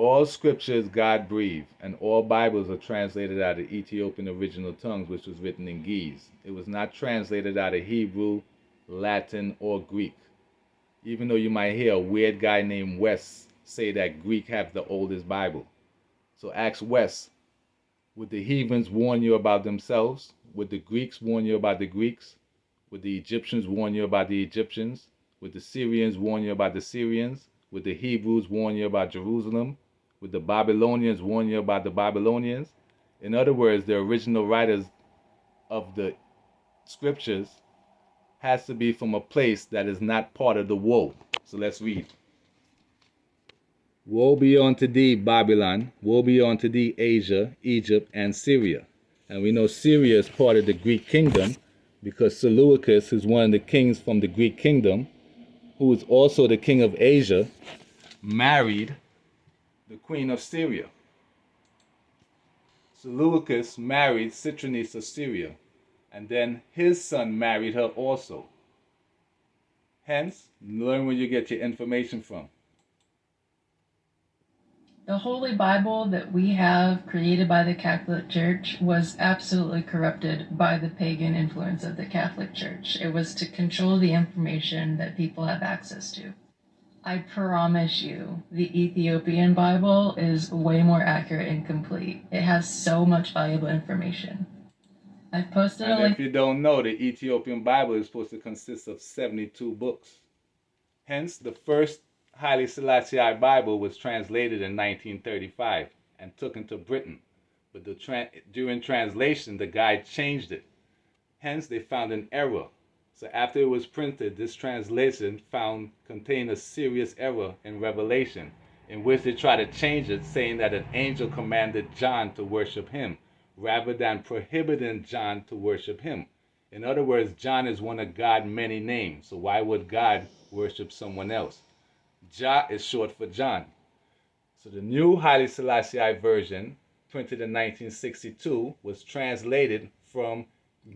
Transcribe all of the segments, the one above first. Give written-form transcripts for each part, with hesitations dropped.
All scripture is God breathed, and all Bibles are translated out of Ethiopian original tongues, which was written in Ge'ez. It was not translated out of Hebrew, Latin, or Greek. Even though you might hear a weird guy named Wes say that Greek have the oldest Bible. So ask Wes, would the heathens warn you about themselves? Would the Greeks warn you about the Greeks? Would the Egyptians warn you about the Egyptians? Would the Syrians warn you about the Syrians? Would the Hebrews warn you about Jerusalem? Would the Babylonians warn you about the Babylonians? In other words, the original writers of the scriptures has to be from a place that is not part of the woe. So let's read. Woe be unto thee, Babylon. Woe be unto thee, Asia, Egypt, and Syria. And we know Syria is part of the Greek kingdom because Seleucus, who's one of the kings from the Greek kingdom, who is also the king of Asia, married the queen of Syria. Seleucus married Citronus of Syria, and then his son married her also. Hence, learn where you get your information from. The Holy Bible that we have created by the Catholic Church was absolutely corrupted by the pagan influence of the Catholic Church. It was to control the information that people have access to. I promise you, the Ethiopian Bible is way more accurate and complete. It has so much valuable information. I've posted a link. And if you don't know, the Ethiopian Bible is supposed to consist of 72 books. Hence, the first Haile Selassie Bible was translated in 1935 and took into Britain. But during translation, the guy changed it. Hence, they found an error. So after it was printed, this translation contained a serious error in Revelation, in which they tried to change it, saying that an angel commanded John to worship him, rather than prohibiting John to worship him. In other words, John is one of God's many names, so why would God worship someone else? Jah is short for John. So the new Haile Selassie version, printed in 1962, was translated from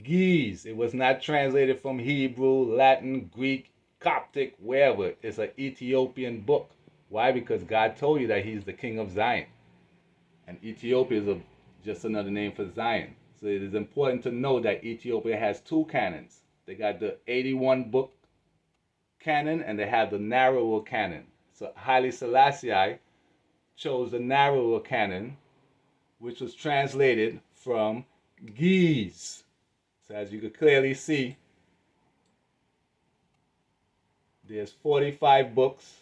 Ge'ez. It was not translated from Hebrew, Latin, Greek, Coptic, wherever. It's an Ethiopian book. Why? Because God told you that he's the king of Zion. And Ethiopia is just another name for Zion. So it is important to know that Ethiopia has two canons. They got the 81 book canon and they have the narrower canon. So Haile Selassie chose the narrower canon, which was translated from Ge'ez. So as you can clearly see, there's 45 books,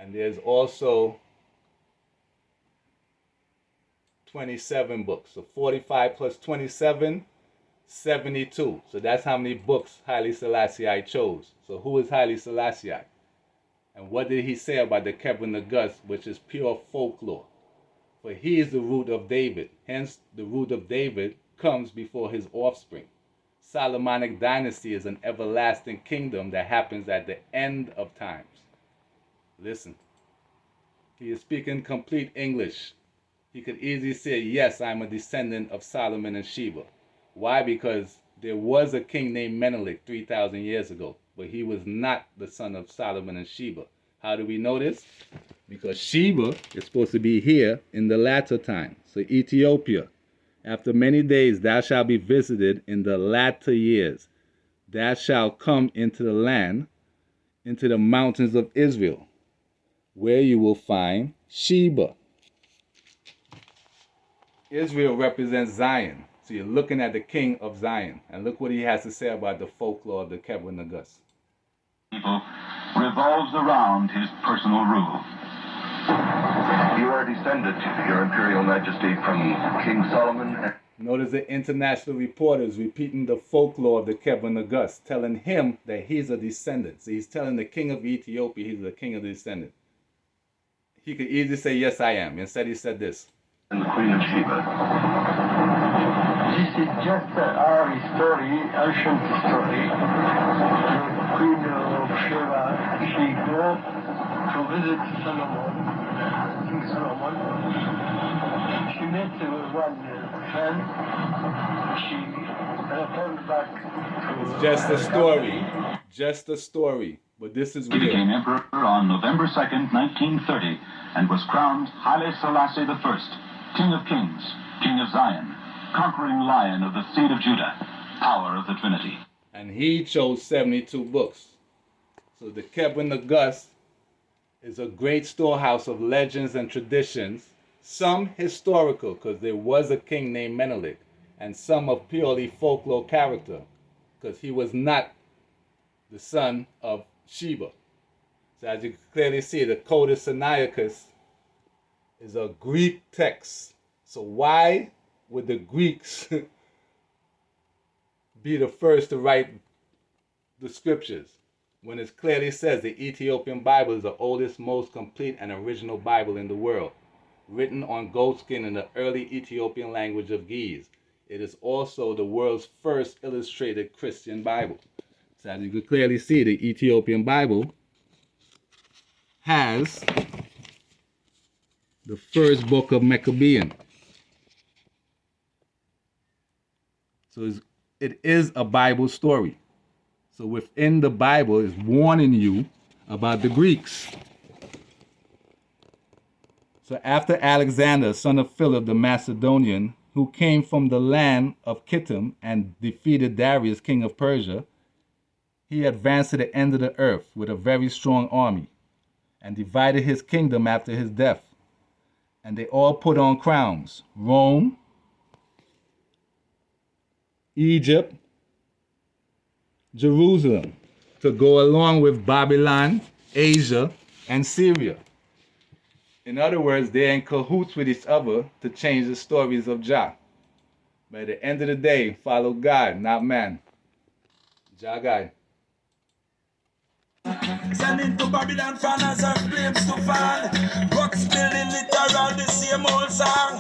and there's also 27 books. So 45 plus 27, 72. So that's how many books Haile Selassie chose. So who is Haile Selassie? And what did he say about the Kebra Nagus, which is pure folklore? For he is the root of David. Hence, the root of David comes before his offspring. Solomonic dynasty is an everlasting kingdom that happens at the end of times. Listen, he is speaking complete English. He could easily say, yes, I'm a descendant of Solomon and Sheba. Why? Because there was a king named Menelik 3,000 years ago, but he was not the son of Solomon and Sheba. How do we know this? Because Sheba is supposed to be here in the latter time. So Ethiopia, after many days thou shalt be visited in the latter years. Thou shalt come into the land, into the mountains of Israel, where you will find Sheba. Israel represents Zion. So you're looking at the king of Zion. And look what he has to say about the folklore of the Kebra Nagus. People revolves around his personal rule. You are descended, Your Imperial Majesty, from King Solomon. Notice the international reporters repeating the folklore of the Kebra Nagus, telling him that he's a descendant. So he's telling the king of Ethiopia he's the king of the descendant. He could easily say, yes, I am. Instead, he said this. And the Queen of Sheba. This is just our story, ancient story. The Queen of Sheba, she go to visit Solomon, King Solomon. She met one son. She returned back to... It's just a story. Just a story. But this is He became real. emperor on November 2nd, 1930, and was crowned Haile Selassie I, King of Kings, King of Zion, conquering lion of the seed of Judah, power of the Trinity. And he chose 72 books. So the Kebra Nagus is a great storehouse of legends and traditions, some historical, because there was a king named Menelik, and some of purely folklore character, because he was not the son of Sheba. So as you can clearly see, the Codex Sinaiticus is a Greek text. So why would the Greeks be the first to write the scriptures when it clearly says the Ethiopian Bible is the oldest, most complete, and original Bible in the world, written on goatskin in the early Ethiopian language of Ge'ez? It is also the world's first illustrated Christian Bible. So as you can clearly see, the Ethiopian Bible has the first book of Maccabean. So it is a Bible story. So within the Bible is warning you about the Greeks. So after Alexander, son of Philip the Macedonian, who came from the land of Kittim and defeated Darius, king of Persia, he advanced to the end of the earth with a very strong army and divided his kingdom after his death. And they all put on crowns: Rome, Egypt, Jerusalem, to go along with Babylon, Asia, and Syria. In other words, they're in cahoots with each other to change the stories of Jah. But at the end of the day, follow God, not man. Jah guide. Sending to Babylon fans and flames to fall. Rocks building literal the same old song.